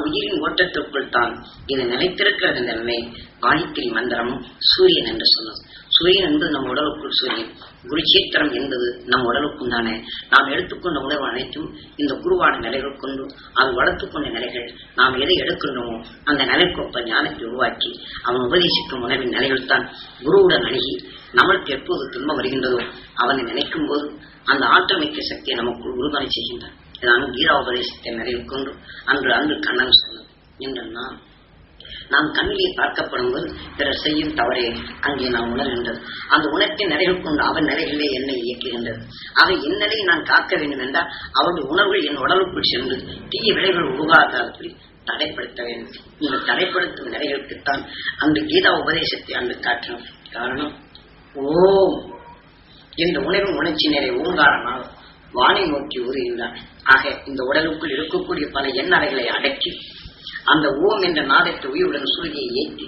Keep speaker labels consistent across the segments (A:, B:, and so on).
A: உயிரின் ஓட்டத்திற்குள் தான் இது நிலைத்திருக்கிறது என்பதை காயத்ரி மந்திரமும் சூரியன் என்று சொன்னது. சூரியன் என்பது நம் உடலுக்குள் சூரியன், குருச்சேத்திரம் என்பது நம் உடலுக்கும் தானே. நாம் எடுத்துக்கொண்ட உணர்வு அனைத்தும் இந்த குருவான நிலைகள் கொண்டு அது வளர்த்துக்கொண்ட நிலைகள். நாம் எதை எடுக்கின்றோமோ அந்த நிலைக்கொப்ப ஞானத்தை உருவாக்கி அவன் உபதேசிக்கும் உணர்வின் நிலைகள் தான் குருவுடன் அணுகி நம்மளுக்கு எப்போது துன்பம் வருகின்றதோ அவனை நினைக்கும் போது அந்த ஆற்றல் மிக்க சக்தியை நமக்குள் உறுதுணை செய்கின்றான். இதான் கீதா உபதேசத்தை நிலையில் கொண்டு அன்று கண்ணன் சொன்னது. என்று நாம் கண்ணிலே பார்க்கப்படும் போது பிறர் செய்யும் தவறே அங்கே நாம் உணர்கின்றது. அந்த உணர்ச்சின் நிலைகள் கொண்டு அவன் நிலைகளிலே என்னை இயக்குகின்றது. அவை என் நிலையை நான் காக்க வேண்டும் என்றால் அவருடைய உணர்வுகள் என் உடலுக்குள் சென்று தீய விளைவுகள் உருவாகாதபடி தடைப்படுத்த வேண்டும். இந்த தடைப்படுத்தும் நிலைகளுக்குத்தான் அந்த கீதா உபதேசத்தை அன்று காட்டினோம். காரணம் ஓம் என்ற உணர்வு உணர்ச்சி நிலை ஓங்காரமாக வானை நோக்கி ஊறுகின்றான். ஆக இந்த உடலுக்குள் இருக்கக்கூடிய பல எண்ணறைகளை அடக்கி அந்த ஓம் என்ற நாதத்தை உயிருடன் சூரியயை ஏற்றி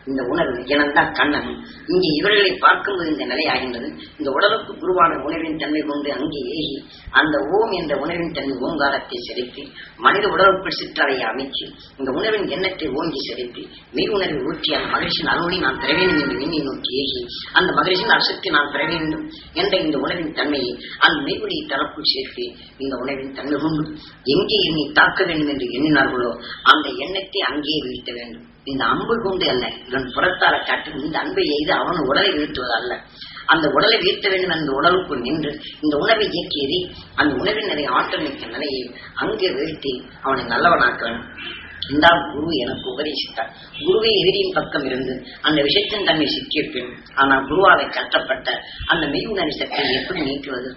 A: இந்த உணர்வு எனந்தான் கண்ணன். இங்கே இவர்களை பார்க்கும்போது இந்த நிலை ஆகின்றது. இந்த உடலுக்கு குருவான உணர்வின் தன்மை கொண்டு அங்கே ஏகி அந்த ஓம் என்ற உணர்வின் தன்மை ஓங்காரத்தை செலுத்தி மனித உடலுக்குள் சிற்றறையை அமைச்சு இந்த உணர்வின் எண்ணத்தை ஓங்கி செலுத்தி மெய் உணர்வை ஊற்றி அந்த மகிழ்ச்சியின் அருளை நான் பெற வேண்டும் என்று விண்ணை நோக்கி ஏகி அந்த மகிழ்ச்சியின் அரசத்தை நான் பெற வேண்டும் என்ற இந்த உணர்வின் தன்மையை அந்த மெய்வொழியை தனக்குள் சேர்த்து இந்த உணர்வின் தன்மை கொண்டு எங்கே என்னை தாக்க வேண்டும் என்று எண்ணினார்களோ அந்த எண்ணத்தை அங்கேயே வீழ்த்த வேண்டும். இந்த அம்பு கொண்டு அல்ல, இவன் புறத்தால காட்டும் இந்த அன்பை எய்து அவன் உடலை வீழ்த்துவது அல்ல. அந்த உடலை வீழ்த்த வேண்டும் அந்த உடலுக்குள் நின்று இந்த உணவை இயக்கியதை அந்த உணவின் நிறைய ஆற்றல் மிக்க நிலையை அங்கே வீழ்த்தி அவனை நல்லவனாக்க வேண்டும். இந்த குரு எனக்கு உபதேசித்தார். குருவை எதிரியின் பக்கம் இருந்து அந்த விஷயத்தின் தன்மை சிக்கிய பின் ஆனால் குருவாவை கட்டப்பட்ட அந்த மெய் உணர்வு சக்தியை எப்படி நீக்குவது?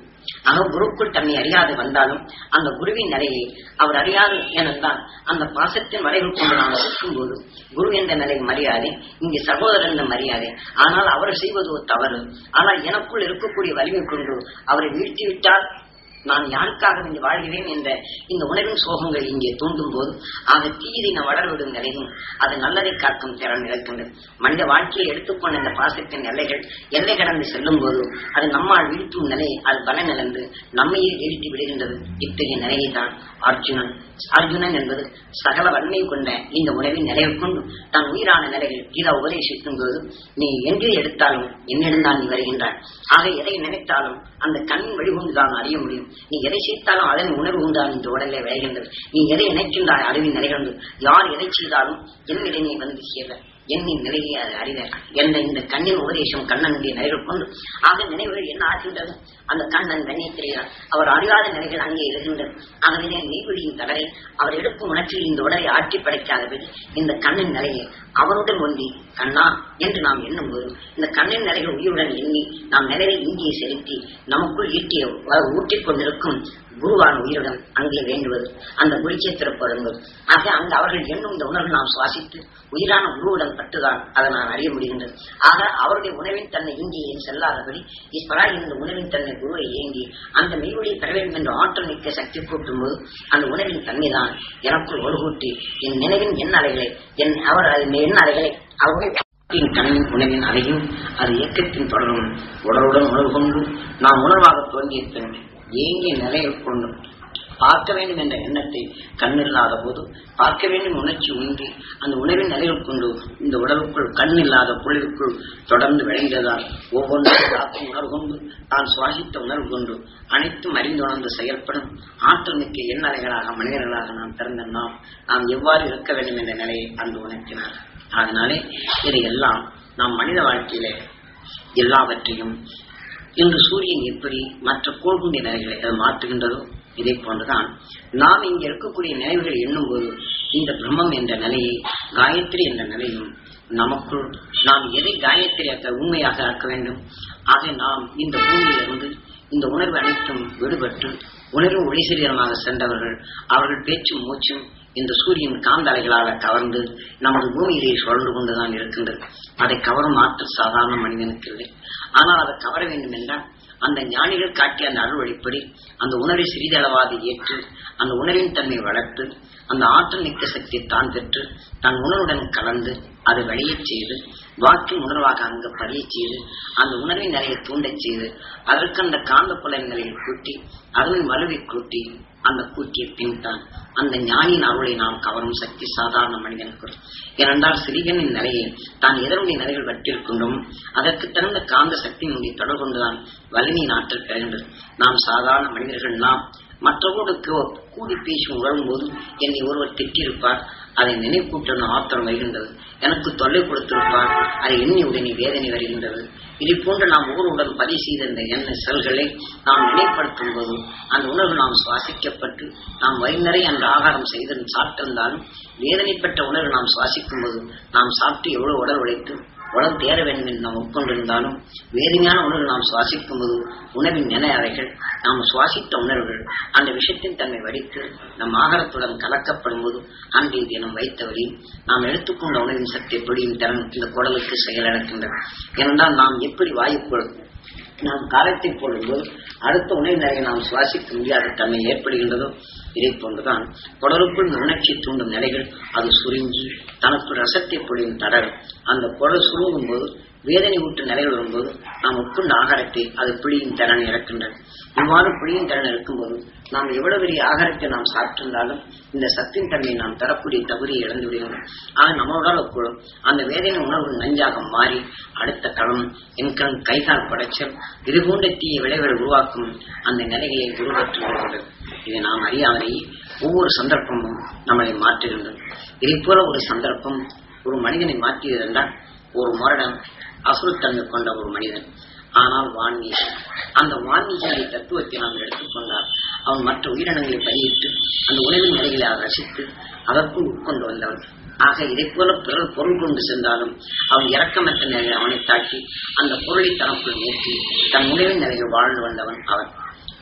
A: ஆக குருக்குள் தன்னை அறியாது வந்தாலும் அந்த குருவின் நிலையை அவர் அறியாது எனத்தான் அந்த பாசத்தின் வரைவில் கொண்டு நாம் சுற்றும் போது குரு என்ற நிலை மரியாதை, இங்கே சகோதரன் என்ற மரியாதை. ஆனால் அவர் செய்வது தவறு. ஆனால் எனக்குள் இருக்கக்கூடிய வலிமை கொண்டு அவரை வீழ்த்திவிட்டால் நான் யாருக்காக இங்கு வாழ்கிறேன் என்ற இந்த உணர்வின் சோகங்கள் இங்கே தூண்டும் போது ஆக தீயதை நான் வளர்விடும் நிலையும் அது நல்லதை காக்கும் திறன் நிற்கின்றது. மனித வாழ்க்கையை எடுத்துக்கொண்ட இந்த பாசத்தின் எல்லை கடந்து செல்லும் போது அது நம்மால் வீழ்த்தும் நிலை அது பலன் இழந்து நம்மையே வீழ்த்தி விடுகின்றது. இத்தகைய நிலையை தான் அர்ஜுனன் என்பது சகல வன்மை கொண்ட இந்த உணவின் நிலையை கொண்டு தான் உயிரான நிலைகள் கீதா உபதேசிக்கும் போது நீ எங்கே எடுத்தாலும் என்னிடம் தான் நீ வருகின்றான். ஆக எதை நினைத்தாலும் அந்த கண்ணின் வழிகொண்டு தான் அறிய முடியும். நீ எதை செய்தாலும் அதன் உணர்வு உண்டான் இந்த உடலை விளைகின்றது. நீ எதை நினைக்கின்றாய் அறிவின் நிலைகள் யார் எதை செய்தாலும் என்னிடமே வந்து சேர எண்ணின் நிலையை அறிவர் என்ற இந்த கண்ணின் உபதேசம் கண்ணனுடைய நிலைகள் கொண்டு ஆக நினைவுகள் என்ன ஆகின்றது? அந்த கண்ணன் கண்ணியத்திலேயார் அவர் அறியாத நிலைகள் அங்கே எழுகின்றது. ஆகவே நெய்வெளியின் தடவை அவர் எடுக்கும் உணர்ச்சியில் இந்த உடலை ஆட்சி படைக்காதபடி இந்த கண்ணின் நிலையை அவருடன் ஒன்றி கண்ணா என்று நாம் எண்ணும் போது இந்த கண்ணின் நிலைகள் உயிருடன் எண்ணி நாம் நிலையை இங்கே செலுத்தி நமக்குள் ஊற்றிக் கொண்டிருக்கும் குருவான உயிருடன் அங்கே வேண்டுவது அந்த குருச்சேத்திரப்படுங்கள். ஆக அங்கு அவர்கள் எண்ணும் இந்த உணர்வு நாம் சுவாசித்து உயிரான குருவுடன் பட்டுதான் அதை நான் அறிய முடிகின்றது. ஆக அவருடைய உணவின் தன்னை இங்கே செல்லாதபடி ஈஸ்வரா இந்த உணவின் தன்னை குருவை ஏங்கி அந்த மெய்வொழியை பெற வேண்டும் என்ற ஆற்றல் மிக்க சக்தி கூட்டும் போது அந்த உணவின் தன்மைதான் எனக்குள் ஒரு கூட்டி என் நினைவின் எண் அலைகளை அவர் எண் அலைகளை அவருடைய கண்ணின் உணவின் அலையும் அது இயக்கத்தின் தொடரும் உடலுடன் உணர்வு கொண்டு நாம் உணர்வாக தோன்றிய ஏங்கிய நிலையை கொண்டு பார்க்க வேண்டும் என்ற எண்ணத்தை கண்ணில்லாத போது பார்க்க வேண்டும் உணர்ச்சி உண்டி அந்த உணவின் நிலையில் கொண்டு இந்த உடலுக்குள் கண்ணில்லாத பொழுதுக்குள் தொடர்ந்து விளைந்ததால் ஒவ்வொன்றும் காக்கும் உணர்வு கொண்டு தான் சுவாசித்த உணர்வு கொண்டு அனைத்தும் அறிந்துணர்ந்து செயல்படும் ஆற்றல் மிக்க எண்ணலைகளாக மனிதர்களாக நாம் பிறந்த நாம் எவ்வாறு இருக்க வேண்டும் என்ற நிலையை அன்று உணர்த்தினார். அதனாலே இதையெல்லாம் நாம் மனித வாழ்க்கையிலே எல்லாவற்றையும் இன்று சூரியன் எப்படி மற்ற கோள்குண்டிய நிலைகளை அது மாற்றுகின்றதோ இதை போன்றுதான் நாம் இங்கே இருக்கக்கூடிய நினைவுகளை எண்ணும் போது இந்த பிரம்மம் என்ற நிலையை காயத்ரி என்ற நிலையும் நமக்குள் நாம் எதை காயத்ரியாக்க உண்மையாக ஆக்க வேண்டும். ஆக நாம் இந்த பூமியிலிருந்து இந்த உணர்வு அனைத்தும் விடுபட்டு உணர்வு ஒளி சரீரமாக சென்றவர்கள் அவர்கள் பேச்சும் மூச்சும் இந்த சூரியன் காந்தலைகளாக கவர்ந்து நமது பூமியிலே சுழன்று கொண்டுதான் இருக்கின்றது. அதை கவரும் ஆற்றல் சாதாரண மனிதனுக்கு இல்லை. ஆனால் அதை கவர வேண்டும் என்றால் அந்த ஞானிகள் காட்டிய அந்த அருள் வழிப்படி அந்த உணர்வை சிறிதளவாது ஏற்று அந்த உணர்வின் தன்மை வளர்த்து அந்த ஆற்றல் மிக்க சக்தி தான் பெற்று தன் உணர்வுடன் கலந்து அதை வெளியே செய்து வாக்கின் உணர்வாக அங்கு பதிய செய்து அந்த உணர்வின் நிலையை தூண்டச் செய்து அதற்கு அந்த காந்த புலன் நிலையை கூட்டி அதன் வலுவை கூட்டி அந்த கூட்டிய பின் தான் அந்த ஞானியின் அருளை நாம் கவரும் சக்தி சாதாரண மனிதனுக்கு. ஏனென்றால் சிறிகனின் நிலையை தான் எதனுடைய நிலைகள் வற்றிருக்கின்றோம் அதற்கு தகுந்த காந்த சக்தியினுடைய தொடர்பு கொண்டுதான் வலிமையின் ஆற்றல் பெறுகின்றது. நாம் சாதாரண மனிதர்கள் நாம் மற்றவர்களுக்கு கூடி பேசி உணரும் போது என்னை ஒருவர் திட்டிருப்பார், அதை நினைப்பூட்டணும் ஆத்திரம் வருகின்றது. எனக்கு தொல்லை கொடுத்திருப்பார், அதை எண்ணி உடனே வேதனை வருகின்றது. இதை போன்று நாம் ஒவ்வொருடன் பதிவு செய்த இந்த எண்ண செல்களை நாம் நினைப்படுத்தும் போது அந்த உணர்வு நாம் சுவாசிக்கப்பட்டு நாம் வயிறு அந்த ஆகாரம் செய்து சாப்பிட்டிருந்தாலும் வேதனைப்பட்ட உணர்வு நாம் சுவாசிக்கும் போது நாம் சாப்பிட்டு எவ்வளவு உடல் உழைத்து உடல் தேர வேண்டும் என்று நாம் உட்கொண்டிருந்தாலும் வேதனையான உணர்வு நாம் சுவாசிக்கும் போது உணவின் நினை அறைகள் நாம் சுவாசித்த உணர்வுகள் அந்த விஷயத்தின் தன்மை வடித்து நம் ஆகாரத்துடன் கலக்கப்படும் போது அன்றைய தினம் வைத்தவரை நாம் எடுத்துக்கொண்ட உணவின் சக்தி எப்படியும் திறன் இந்த குடலுக்கு செயலிழக்கின்றன. ஏனென்றால் நாம் எப்படி வாயுக்குள் நாம் காலத்தை போடும்போது அடுத்த உணவு நிலையை நாம் சுவாசிக்க முடியாத தன்மை ஏற்படுகின்றதோ இதை போன்றுதான் குடலுக்குள் உணர்ச்சி தூண்டும் நிலைகள் அது சுருங்கி தனக்கு ரசத்தை பொழியும் தடவை அந்த குடல் சுருங்கும் போது வேதனை ஊட்டு நிலைகள் வரும்போது நாம் உட்கொண்ட ஆகாரத்தை அது பிழியும் திறன் இறக்கின்றன. இவ்வாறு பிழியும் திறன் இருக்கும்போது நாம் எவ்வளவு பெரிய ஆகாரத்தை நாம் சாப்பிட்டிருந்தாலும் இந்த சத்தின் தன்மையை நாம் தரக்கூடிய தகுதியை இழந்து விடுகிறோம். ஆக நம்மளோட அந்த வேதனை உணர்வு நஞ்சாக மாறி அடுத்த களம் என்கண் கைகால் படைச்சல் இது போன்ற தீய விளைவுகளை உருவாக்கும் அந்த நிலைகளை உருவாற்றி வருகிறது. இதை நாம் அறியாமலேயே ஒவ்வொரு சந்தர்ப்பமும் நம்மளை மாற்றுகின்றது. இதை போல ஒரு சந்தர்ப்பம் ஒரு மனிதனை மாற்றியது என்றால் ஒரு மரணம் அசுரத்தன்மை கொண்ட ஒரு மனிதன், ஆனால் வான்மீகி அந்த வான்மீகியை தத்துவத்தை நாம் எடுத்துக்கொண்டால் அவன் மற்ற உயிரினங்களை பதிவிட்டு அந்த உணவின் நிலைகளை ரசித்து அதற்குள் உட்கொண்டு வந்தவன். ஆக இதை போல பிறர் பொருள் கொண்டு சென்றாலும் அவன் இறக்கமற்ற நிலையை அவனை தாக்கி அந்த பொருளை தனக்குள் நேற்றி தன் உணவின் நிலையில் வாழ்ந்து வந்தவன் அவன்.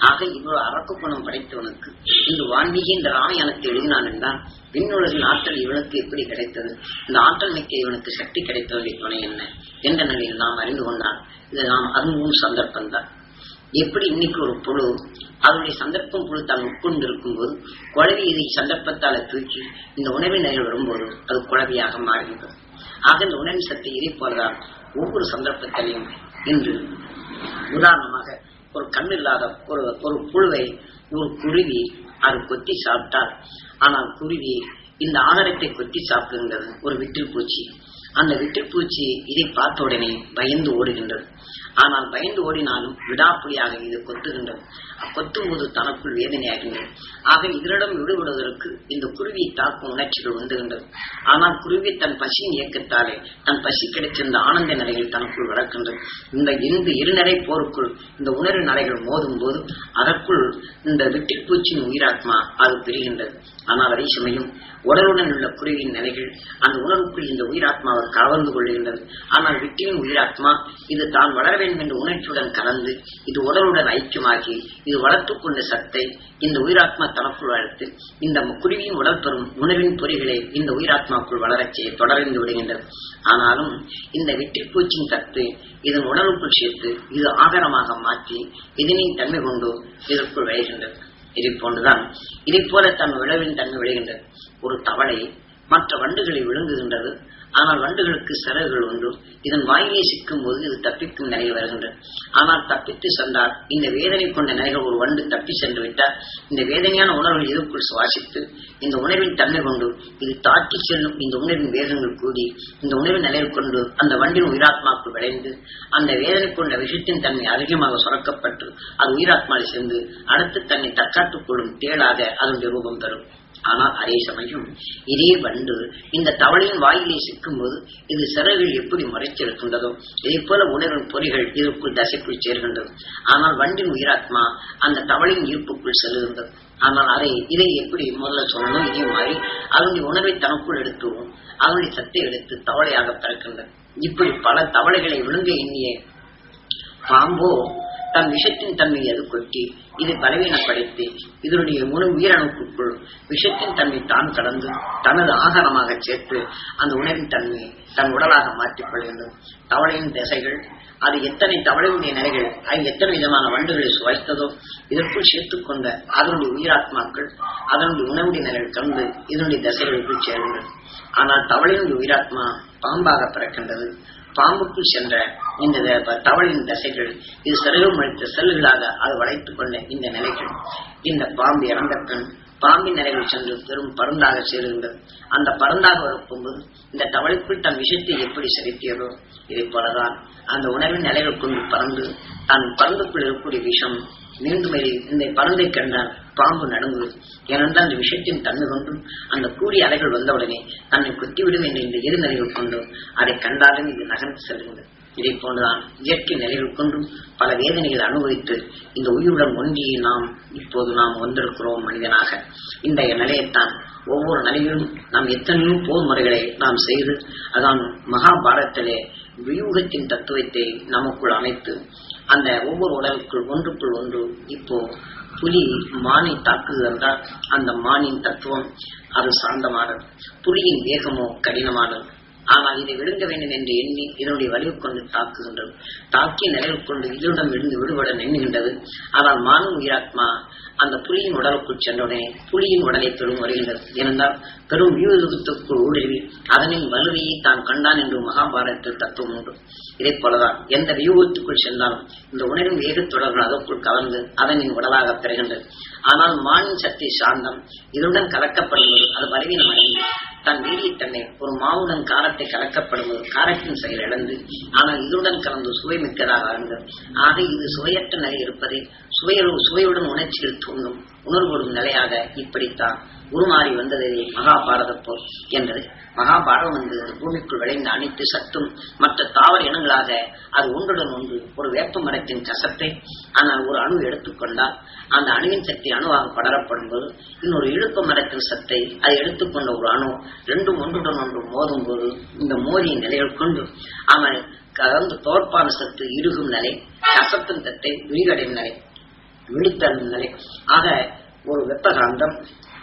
A: ஆக இவ்வளவு அரக்கு குணம் படைத்தவனுக்கு இந்த வான்மீகி இந்த ராமாயணத்தை எழுதினான் என்றால் விண்ணுலகில் ஆற்றல் இவனுக்கு எப்படி கிடைத்தது, இந்த ஆற்றல் மிக்க இவனுக்கு சக்தி கிடைத்தவருடைய துணை என்ன என்ற நிலையில் நாம் அறிந்து கொண்டால் இது நாம் அதுவும் சந்தர்ப்பம் தான். எப்படி இன்னைக்கு ஒரு புழு அதனுடைய சந்தர்ப்பம் புழு தான் உட்கொண்டு இருக்கும் போது குழவி இதை சந்தர்ப்பத்தால தூக்கி இந்த உணவின் நிலையில் வரும்போது அது குழவியாக மாறுகின்றது. ஆக இந்த உணவின் சக்தி இதை போலதான் ஒவ்வொரு சந்தர்ப்பத்திலையும் இன்று உதாரணமாக ஒரு கண் இல்லாத ஒரு புழுவை ஒரு குருவி அது கொத்தி சாப்பிட்டால், ஆனால் குருவி இந்த ஆகாரத்தை கொத்தி சாப்பிடுகின்றது ஒரு விட்டில் பூச்சி. அந்த விட்டில் பூச்சி இதை பார்த்த உடனே பயந்து ஓடுகின்றது. ஆனால் பயந்து ஓடினாலும் விடாப்புலியாக இது கொத்துகின்றது. கொத்தும் போது தனக்குள் வேதனையாகின்றது. ஆக இதனிடம் விடுபடுவதற்கு இந்த குருவியை தாக்கும் உணர்ச்சிகள் வந்துகின்றது. ஆனால் குருவி தன் பசியின் இயக்கத்தாலே தன் பசி கிடைச்சிருந்த ஆனந்த நிலையில் தனக்குள் வளர்க்கின்றது. இந்த இருநிலை போருக்குள் இந்த உணர்வு நிலைகள் மோதும் போது அதற்குள் இந்த விட்டில் பூச்சியின் உயிராத்மா அது பெறுகின்றது. ஆனால் அதே சமயம் உடலுடன் உள்ள குருவியின் நிலைகள் அந்த உணர்வுக்குள் இந்த உயிராத்மாவை கவர்ந்து கொள்கின்றது. ஆனால் விட்டியின் உயிராத்மா இது தான் வளர வேண்டும் என்ற உணர்ச்சியுடன் கலந்து இது உடலுடன் ஐக்கியமாகி இது வளர்த்துக் கொண்ட சத்தை இந்த உயிராத்மா தனக்குள் வளர்த்து இந்த குருவியின் உடல் பெறும் உணவின் பொறிகளை இந்த உயிராத்மாக்குள் வளரச் செய்ய தொடர்ந்து விடுகின்றது. ஆனாலும் இந்த வெற்றிப் பூச்சியின் சத்து இதன் உணவுக்குள் சேர்த்து இது ஆகாரமாக மாற்றி இதனின் தன்மை கொண்டு இதற்குள் விளைகின்றது. இதை போன்றுதான் இதை போல தன் விளைவின் தன்மை விளைகின்றது. ஒரு தவளை மற்ற வண்டுகளை விழுங்குகின்றது. ஆனால் வண்டுகளுக்கு சிறகுகள் உண்டு. இதன் வாயிலே சிக்கும் போது இது தப்பிக்கும் நிலையில் வருகின்றது. ஆனால் தப்பித்து சென்றால் இந்த வேதனை கொண்ட நிலைகள் ஒரு வண்டு தப்பி சென்று விட்டால் இந்த வேதனையான உணர்வுகள் இதற்குள் சுவாசித்து இந்த உணவின் தன்மை கொண்டு இது தாக்கி செல்லும் இந்த உணர்வின் வேகங்கள் கூடி இந்த உணவின் நிலையில் கொண்டு அந்த வண்டின் உயிராத்மாவுக்கு விளைந்து அந்த வேதனை கொண்ட விஷயத்தின் தன்மை அதிகமாக சுரக்கப்பட்டு அது உயிராத்மாவில் சேர்ந்து அடுத்து தன்னை தற்காத்துக் கொள்ளும் தேளாக அதனுடைய ரூபம் தரும். ஆனால் அதே சமயம் இதே வண்டு இந்த தவளையின் வாயிலே சிக்கும் போது இது சிறகுகள் எப்படி மறைச்சிருக்கின்றதோ இதே போல உணர்வின் பொறிகள் இதற்குள் தசைக்குள் சேர்கின்றது. ஆனால் வண்டின் உயிராத்மா அந்த தவளையின் ஈர்ப்புக்குள் செல்லுகின்றது. ஆனால் இதை எப்படி முதல்ல சொல்லணும், இதே மாதிரி அதனுடைய உணர்வை தனக்குள் எடுத்துவோம் அதனுடைய சத்தை எடுத்து தவளையாக பிறக்கின்றது. இப்படி பல தவளைகளை விழுங்க எண்ணிய பாம்போ தன் விஷத்தின் தன்மையை அது கொட்டி இதை பலவீனப்படுத்தி இதனுடைய உயிரணுக்குள் விஷத்தின் தன்மை தான் கடந்து தனது ஆகாரமாக சேர்த்து அந்த உணவின் தன்மையை தன் உடலாக மாற்றிக் கொள்கின்றது. தவளையின் திசைகள் அது எத்தனை தவளையுடைய நிலைகள் எத்தனை விதமான வண்டுகளை சுவைத்ததோ இதற்குள் சேர்த்துக் கொண்ட அதனுடைய உயிராத்மாக்கள் அதனுடைய உணவுடைய நிலைகள் கலந்து இதனுடைய திசைகளுக்குள் சேர்கின்றது. ஆனால் தவளையினுடைய உயிராத்மா பாம்பாக பிறக்கின்றது. பாம்புக்குள் சென்ற இந்த தவளையின் தசைகள் இது சிறையும் அளித்த செல்களாக அது வளைத்துக் கொண்ட இந்த நிலைகள் இந்த பாம்பு இறந்த கண் பாம்பின் நிலைகள் சென்று பெரும் பருந்தாக சேருகின்றது. அந்த பருந்தாக வரப்போகும்போது இந்த தவளைக்குள் தன் விஷத்தை எப்படி செலுத்தியதோ இதை போலதான் அந்த உணர்வின் நிலைகள் கொண்டு பறந்து தன் பருந்துக்குள் இருக்கக்கூடிய விஷம் மீண்டும் இந்த பருந்தை கண்டால் பாம்பு நடந்து ஏனென்றால் அந்த விஷயத்தின் தன்மை கொண்டும் அந்த கூடிய அலைகள் வந்தவுடனே தன்னை குத்திவிடும் என்ற இந்த இரு நிலைகள் கொண்டும் அதை கண்டாலும் இது நகர்ந்து செல்கின்றது. இதை போன்றுதான் இயற்கை நிலைகள் கொண்டும் பல வேதனைகளை அனுபவித்து இந்த உயிருடன் ஒன்றியை இப்போது நாம் வந்திருக்கிறோம் மனிதனாக. இந்த நிலையத்தான் ஒவ்வொரு நிலையிலும் நாம் எத்தனையோ போர் முறைகளை நாம் செய்து அதான் மகாபாரதத்திலே வியூகத்தின் தத்துவத்தை நமக்குள் அமைத்து அந்த ஒவ்வொரு உடலுக்குள் ஒன்றுக்குள் ஒன்று இப்போ புலி மானை தாக்குது என்றால் அந்த மானின் தத்துவம் அது சாந்தமானது, புலியின் வேகமோ கடினமானது. ஆனால் இதை விழுங்க வேண்டும் என்று எண்ணி இதனுடைய வலிவு கொண்டு தாக்குகின்றது. தாக்கிய நிலையில் கொண்டு இதனுடன் இருந்து விடுபட எண்ணுகின்றது. ஆனால் மானும் உயிராத்மா அந்த புலியின் உடலுக்குள் சென்றவுடனே புலியின் உடலை பெரும் வருகின்றது. ஏனென்றால் பெரும் வியூகத்துக்குள் ஊடுருவி அதனின் வலுவையை தான் கண்டான் என்று மகாபாரதத்தில் தத்துவம் உண்டு. இதை போலதான் எந்த வியூகத்துக்குள் சென்றாலும் இந்த உணர்வின் வேகத்தொடர்கள் அதற்குள் கலந்து அதனின் உடலாக பெறுகின்றது. ஆனால் மானின் சக்தி சாந்தம் இதனுடன் கலக்கப்படுவது அது பலவீனம் அடைந்து தன் வீரியத்தன்மை ஒரு மாவுடன் காரத்தை கலக்கப்படுவது காரத்தின் செயல் இழந்து ஆனால் இதனுடன் கலந்து சுவை மிக்கதாக ஆழ்ந்தது. ஆக இது சுவையற்ற நிலை இருப்பதை சுவையுடன் உணர்ச்சியில் தூண்டும் உணர்வோடும் நிலையாக இப்படித்தான் உருமாறி வந்ததே மகாபாரத போர் என்றது. மகாபாரதம் என்பது பூமிக்குள் விளைந்த அனைத்து சத்தும் மற்ற தாவர இனங்களாக அது ஒன்றுடன் ஒன்று ஒரு வேப்ப மரத்தின் கசப்பை ஆனால் ஒரு அணு எடுத்துக்கொண்டால் அந்த அணுவின் சக்தி அணுவாக படரப்படும் போது இன்னொரு இழுப்ப மரத்தின் சத்தை அதை எடுத்துக்கொண்ட ஒரு அணு ரெண்டும் ஒன்றுடன் ஒன்று மோதும் போது இந்த மோதியின் நிலைகள் கொண்டு ஆனால் கலந்து தோற்பான சத்து இறுகும் நிலை கசப்பின் சத்தை விரிவடையும் நிலை விழித்தழும் நிலை. ஆக ஒரு வெப்ப காந்தம்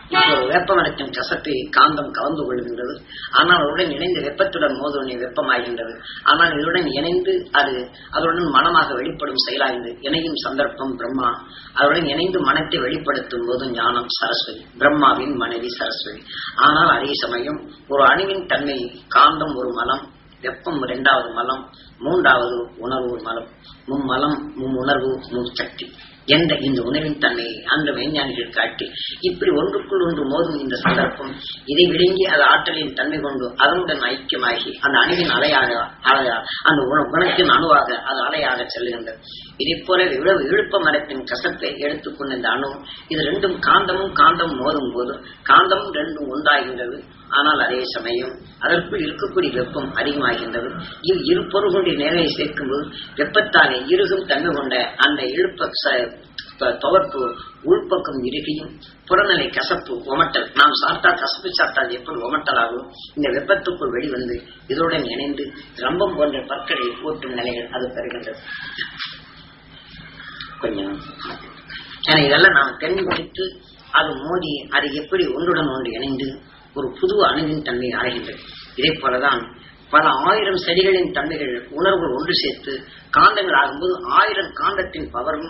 A: இப்போ வெப்ப மரத்தின் கசப்பை காந்தம் கலந்து கொள்கின்றது. ஆனால் அவருடன் இணைந்து வெப்பத்துடன் மோதுவனை வெப்பமாகின்றது. ஆனால் இதனுடன் இணைந்து அதனுடன் மனமாக வெளிப்படும் செயலாகிறது. இணையும் சந்தர்ப்பம் பிரம்மா. அதனுடன் இணைந்து மனத்தை வெளிப்படுத்தும் போது ஞானம் சரஸ்வதி, பிரம்மாவின் மனைவி சரஸ்வதி. ஆனால் அதே சமயம் ஒரு அணுவின் தன்மை காந்தம் ஒரு மலம், வெப்பம் இரண்டாவது மலம், மூன்றாவது உணர்வு மலம், மும்மலம் முன்னுணர்வு முச்சக்தி என்ற இந்த உணர்வின் தன்மையை அந்த விஞ்ஞானிகள் காட்டி இப்படி ஒன்றுக்குள் ஒன்று மோதும் இந்த சந்தர்ப்பம் இதை விளங்கி அது ஆற்றலின் தன்மை கொண்டு அதனுடன் ஐக்கியமாகி அந்த அணுவின் அலையாக அந்த குணத்தின் அணுவாக அது அலையாக செல்லுகின்றது. இதை போல இழுப்ப மரத்தின் கசப்பை எடுத்துக்கொண்ட இந்த அணு இது ரெண்டும் காந்தமும் மோதும் போது காந்தமும் ரெண்டும் ஒன்றாகின்றது. ஆனால் அதே சமயம் அதற்குள் இருக்கக்கூடிய வெப்பம் அதிகமாகின்றது. இரு பொருளுடைய நிலையை சேர்க்கும்போது வெப்பத்தாலே இறுகும் தன்மை கொண்ட அந்த இழுப்ப துவர்ப்பு உள்பக்கம் இறுகியும் புறநிலை கசப்பு ஒமட்டல் நாம் சாப்பிட்டால் கசப்பு சாப்பிட்டால் எப்படி ஒமட்டல் ஆகும் இந்த வெப்பத்துக்குள் வெளிவந்து இதனுடன் இணைந்து ரம்பம் போன்ற பற்களை போற்றும் நிலைகள் அது பெறுகின்றது. கொஞ்சம் இதெல்லாம் நாம் தெரிந்து அது மோதி அது எப்படி ஒன்றுடன் ஒன்று இணைந்து ஒரு புது அணுவின் தன்மை ஆகின்றது. இதே போலதான் பல ஆயிரம் செடிகளின் தன்மைகள் உணர்வுகள் ஒன்று சேர்த்து காந்தங்கள் ஆகும்போது 1000 காந்தத்தின் பவரும்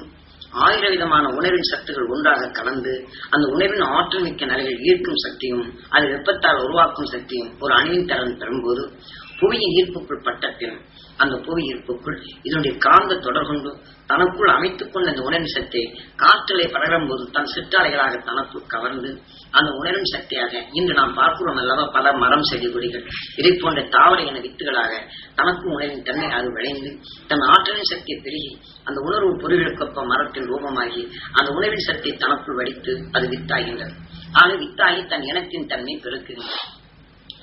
A: 1000 விதமான உணர்வின் சக்திகள் ஒன்றாக கலந்து அந்த உணர்வின் ஆற்றல் மிக்க நிலைகள் ஈர்க்கும் சக்தியும் அது வெப்பத்தால் உருவாக்கும் சக்தியும் ஒரு அணுவின் தரம் பெறும்போது புவியின் ஈர்ப்புக்குள் பட்டத்தின் அந்த புவி ஈர்ப்புக்குள் இதனுடைய காந்த தொடர் கொண்டு தனக்குள் அமைத்துக் கொண்ட அந்த உணர்வின் சக்தியை காற்றலை படரும் போது தன் சிற்றாலைகளாக தனக்குள் கவர்ந்து அந்த உணர்வின் சக்தியாக இன்று நாம் பார்க்கிறோம் அல்லவா பல மரம் செடி கொடிகள் இதை போன்ற தாவர என வித்துகளாக தனக்கும் உணர்வின் தன்மை அது விளைந்து தன் ஆற்றலின் சக்தியை பெருகி அந்த உணர்வு பொருளுக்கொப்ப மரத்தின் ரூபமாகி அந்த உணர்வின் சக்தியை தனக்குள் வடித்து அது வித்தாகின்றது. ஆக வித்தாகி தன் இனத்தின் தன்மை பெருக்குகின்றது.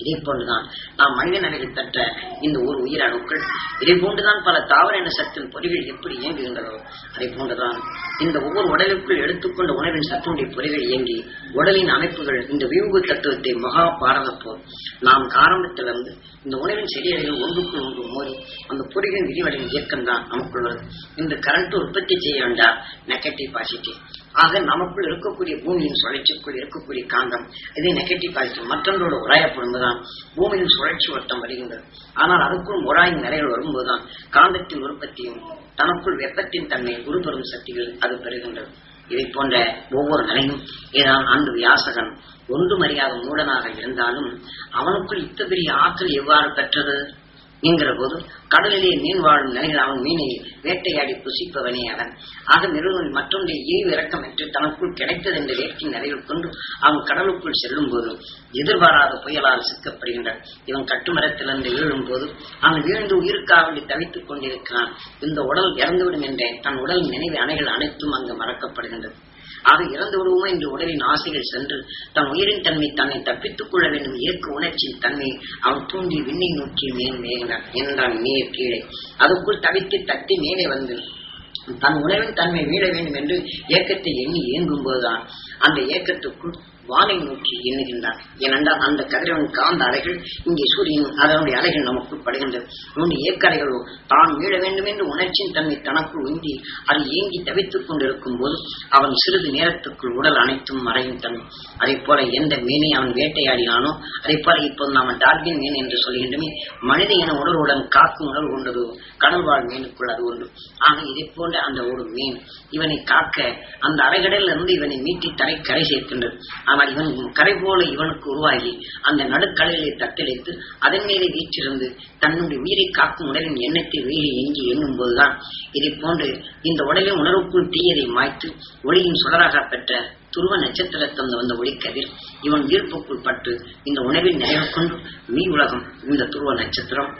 A: இதே போன்றுதான் நாம் மனித நிலையில் தட்ட இந்த ஒரு உயிரணுக்கள், இதே போன்றுதான் பல தாவர இன சத்தின் பொறிகள் எப்படி இயங்குகின்றதோ அதே போன்றுதான் இந்த ஒவ்வொரு உடலுக்குள் எடுத்துக்கொண்ட உணவின் சத்துடைய பொறிகள் இயங்கி உடலின் அமைப்புகள் இந்த வியூக தத்துவத்தை மகா பாரத போர் நாம் ஆரம்பத்திலிருந்து இந்த உணவின் செடியடைகள் ஒன்றுக்குள் ஒன்று மோதி அந்த பொறிகளின் விரிவடையின் இயக்கம் தான் நமக்குள் வருது. இந்த கரண்ட் உற்பத்தி செய்ய வேண்டாம் நெகட்டிவ் பாசிட்டிவ். ஆக நமக்குள் இருக்கக்கூடிய பூமியின் சுழற்சிக்குள் இருக்கக்கூடிய காந்தம் இதே நெகட்டிவ் பாசிட்டிவ் மற்றொன்றோடு உராயப்படும்போதுதான் பூமியின் சுழற்சி வட்டம் வருகின்றது. ஆனால் அதுக்குள் உராயின் நிலைகள் வரும்போதுதான் காந்தத்தின் உற்பத்தியும் தனக்குள் வெப்பத்தின் தன்மை உருப்பெறும் சக்திகள் அது பெறுகின்றது. இதை போன்ற ஒவ்வொரு நிலையும் ஏதான் அன்று வியாசகன் ஒன்றும் அறியாத மூடனாக இருந்தாலும் அவனுக்குள் இத்த பெரிய ஆற்றல் எவ்வாறு பெற்றது என்கிற போது கடலிலே மீன் வாழும் நிலையில் அவன் மீனை வேட்டையாடி புசிப்பவனே அவன். ஆக நிறுவனம் மற்றொன்றை ஈவு இறக்கம் என்று தனக்குள் கிடைத்தது என்ற வேட்கின் நிலையில் கொண்டு அவன் கடலுக்குள் செல்லும் போது எதிர்பாராத புயலால் சிக்கப்படுகின்றான். இவன் கட்டுமரத்திலிருந்து வீழும் போது அவன் வீழ்ந்து உயிருக்காவலி தவித்துக் கொண்டிருக்கிறான். இந்த உடல் இறந்துவிடும் என்ற தன் உடல் நினைவு அணைகள் அனைத்தும் அங்கு மறக்கப்படுகின்றது. ஆக இறந்து விடுவோமோ என்று உடலின் ஆசைகள் சென்று தன் உயிரின் தன்மை தன்னை தப்பித்துக் கொள்ள வேண்டும் இயக்க உணர்ச்சியின் தன்மை அவன் தூண்டி விண்ணை நோக்கி மேல் மேகினான் என்றான் நீர் கீழே. அதுக்குள் தவித்து தட்டி மேலே வந்து தன் உணவின் தன்மை மீள வேண்டும் என்று இயக்கத்தை எண்ணி இயங்கும் போதுதான் அந்த இயக்கத்துக்குள் வானை நோக்கி எண்ணுகின்றான். ஏனென்றால் அந்த கதிரவன் காந்த அலைகள் இங்கே சூரியன் அதனுடைய அலைகள் நமக்குள் படுகின்றது. இயக்க அலைகளோ தான் மீள வேண்டும் என்று உணர்ச்சியின் தன்மை தனக்குள் உந்தி அது ஏங்கி தவித்துக் கொண்டிருக்கும் போது அவன் சிறிது நேரத்துக்குள் உடல் அனைத்தும் மறையும் தன்மை. அதே போல எந்த மீனை அவன் வேட்டையாடினானோ அதே போல இப்போது நாம் டார்கின் மீன் என்று சொல்கின்றமே மனித என உடலுடன் காக்கும் உடல் கொண்டது கடல் வாழ் மீனுக்குள் அது ஒன்று. ஆக இதை போன்ற அந்த ஒரு மீன் இவனை காக்க அந்த அலைகடலில் இருந்து இவனை மீட்டி தரை கரை சேர்க்கின்றது. ஆனால் இவன் கரை போல இவனுக்கு உருவாகி அந்த நடுக்கடலிலே தத்தளித்து அதன் மீது வீற்றிருந்து தன்னுடைய உயிரை காக்கும் உடலின் எண்ணத்தை உயிரை எங்கி எண்ணும் போதுதான் இதை போன்று இந்த உடலின் உணர்வுக்குள் தீயதை மாய்த்து ஒளியின் சுடராக பெற்ற துருவ நட்சத்திரத்தம் வந்த ஒளிக்கதிர் இவன் ஈர்ப்புக்குள் பட்டு இந்த உணவில் நிறைவு கொண்டு மீ உலகம் இந்த துருவ நட்சத்திரம்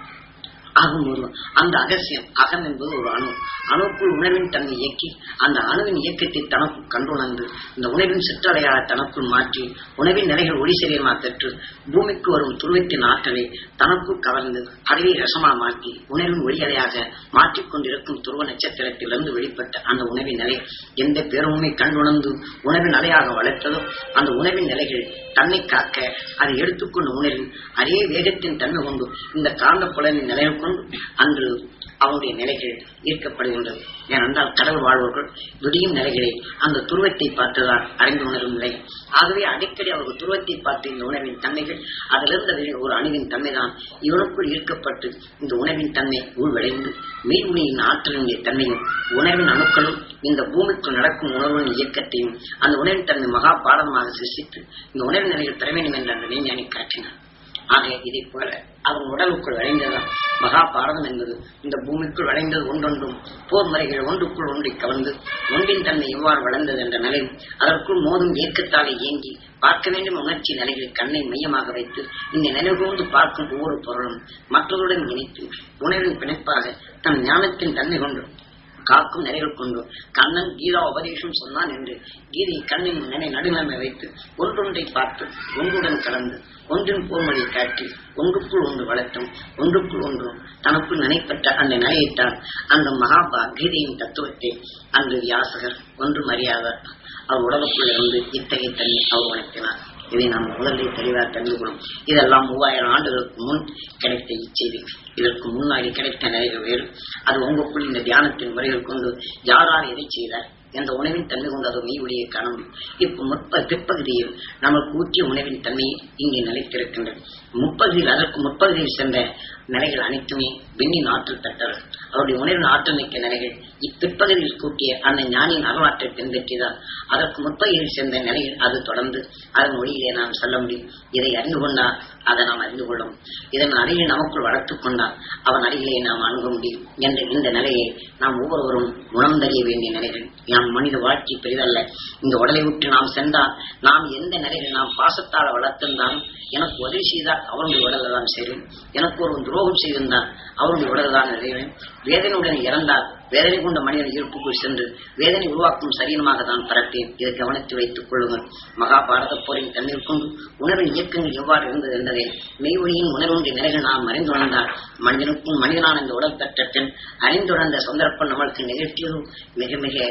A: ஆகும். ஒரு அந்த அகசியம் அகம் என்பது ஒரு அணு. அணுக்குள் உணவின் தன்மை இயக்கி அந்த அணுவின் இயக்கத்தை தனக்குள் கண்டுணர்ந்து இந்த உணவின் சிற்றலையாக தனக்குள் மாற்றி உணவின் நிலைகள் ஒளி சரியமாக பெற்று பூமிக்கு வரும் துருவத்தின் ஆற்றலை தனக்குள் கவர்ந்து அறிவை ரசமாக மாற்றி உணவின் ஒளியலையாக மாற்றிக்கொண்டிருக்கும் துருவ நட்சத்திரத்திலிருந்து வெளிப்பட்ட அந்த உணவின் நிலை எந்த பேருமை கண்டுணர்ந்து உணவின் நிலையாக வளர்த்ததோ அந்த உணவின் நிலைகள் தன்னை காக்க அதை எடுத்துக்கொண்ட உணர்வின் அதே வேகத்தின் தன்மை கொண்டு இந்த காந்த புலனின் நிலையை கொண்டு அன்று அவருடைய நிலைகள் ஈர்க்கப்படுகின்றது. ஏனென்றால் கடல் வாழ்வர்கள் விடியும் நிலைகளை அந்த துருவத்தை பார்த்துதான் அறிந்து உணரும் நிலை. ஆகவே அடிக்கடி அவர்கள் துருவத்தை பார்த்து இந்த உணவின் தன்மைகள் அதிலிருந்து ஒரு அணுவின் தன்மைதான் இவனுக்குள் ஈர்க்கப்பட்டு இந்த உணவின் தன்மை உள்வடைந்து மீன்முனியின் ஆற்றலினுடைய தன்மையும் உணவின் அணுக்களும் இந்த பூமிக்குள் நடக்கும் உணர்வின் இயக்கத்தையும் அந்த உணவின் தன்மை மகா பாடமாக சிருஷ்டித்து இந்த உணவின் நிலைகள் பெற வேண்டும் என்று அந்த விஞ்ஞானி காட்டினார். ஆக இதை போல அவன் உடலுக்குள் விளைந்ததான் மகா பாரதம் என்பது இந்த பூமிக்குள் விளைந்தது ஒன்றொன்றும் போர் முறைகள் ஒன்றுக்குள் ஒன்றை கவர்ந்து ஒன்றின் தன்மை எவ்வாறு வளர்ந்தது என்ற நிலை அதற்குள் மோதும் இயக்கத்தாலே இயங்கி பார்க்க வேண்டும் உணர்ச்சி நிலைகளை கண்ணை மையமாக வைத்து இந்த நினைவுகூர்ந்து பார்க்கும் ஒவ்வொரு பொருளும் மற்றவருடன் இணைத்து உணவின் பிணைப்பாக தன் ஞானத்தின் தன்மை கொண்டு காக்கும் நிலைகள் கொண்டு கண்ணன் கீதா உபதேசம் சொன்னான் என்று கீதை கண்ணின் நடுநிலைமை வைத்து ஒன்றொன்றை பார்த்து ஒன்றுடன் கலந்து ஒன்றின் போர்மொழியை காட்டி ஒன்றுக்குள் ஒன்று வளர்த்தும் ஒன்றுக்குள் ஒன்றும் தனக்குள் நினைப்பட்ட அந்த நிலையைத்தான் அந்த மகாபா கீதையின் தத்துவத்தை அன்று வியாசகர் ஒன்றும் அறியாத அவர் உடலுக்குள் இருந்து இத்தகைய தன்னை அவர் உணர்த்தினார். இதை நாம் முதலில் தெளிவாக தெரிந்து கொள்ளும். இதெல்லாம் 3000 ஆண்டுகளுக்கு முன் கிடைத்த இச்செய்தி. இதற்கு முன்னாடி கிடைத்த நிலைகள் வேறு. அது உங்களுக்குள் இந்த தியானத்தின் முறைகள் கொண்டு யாரார் எதை செய்தார் என்ற உணவின் தன்மை கொண்டு அது மெய்வழியை காண முடியும். இப்ப பிற்பகுதியில் நமக்கு ஊற்றிய உணவின் தன்மையை இங்கே நிலைத்திருக்கின்றது. முற்பகுதியில் அதற்கு முற்பகுதியில் சென்ற நிலைகள் அனைத்துமே விண்ணின் ஆற்றல் தட்டல் அவருடைய உணர்வின் ஆற்றல் மிக்க நிலைகள். இப்பிற்பகுதியில் கூட்டிய அந்த ஞானியின் அருளாற்றை பின்பற்றிதான் அதற்கு முற்பகுதியில் சென்ற நிலையில் அது தொடர்ந்து அதன் ஒளியிலே நாம் செல்ல முடியும். இதை அறிந்து கொண்டால் அதை நாம் அறிந்து கொள்ளும். இதன் அருகில் நமக்குள் வளர்த்துக் கொண்டால் அவன் அருகிலே நாம் அணுக முடியும் என்ற இந்த நிலையை நாம் ஒவ்வொருவரும் உணர்ந்தறிய வேண்டிய நிலைகள். நாம் மனித வாழ்க்கை பெரிதல்ல. இந்த உடலை விட்டு நாம் சென்றால் நாம் எந்த நிலையில் நாம் பாசத்தால் வளர்த்திருந்தாலும் எனக்கு உதவி செய்தால் அவருடைய உடலை தான் செய்வேன். எனக்கு ஒரு துரோகம் செய்திருந்தால் அவருடைய உடலை தான் நிறைவேன். வேதனையுடன் இறந்தால் வேதனை கொண்ட மனிதன் இருப்புக்குள் சென்று வேதனை உருவாக்கும் சரீரமாக தான் பரப்பேன். இதை கவனத்தில் வைத்துக் கொள்ளுங்கள். மகாபாரத போரின் தண்ணீர் கொண்டு உணர்வின் இயக்கங்கள் எவ்வாறு இருந்தது என்பதை மெய்வொழியின் உணர்வுடைய நிலைகள் நாம் அறிந்துணர்ந்தால் மனிதனுக்கும் மனிதனான இந்த உடல் பெற்ற பெண் அறிந்துணர்ந்த சந்தர்ப்பம் நம்மளுக்கு நிகழ்ச்சியோ மிக மிக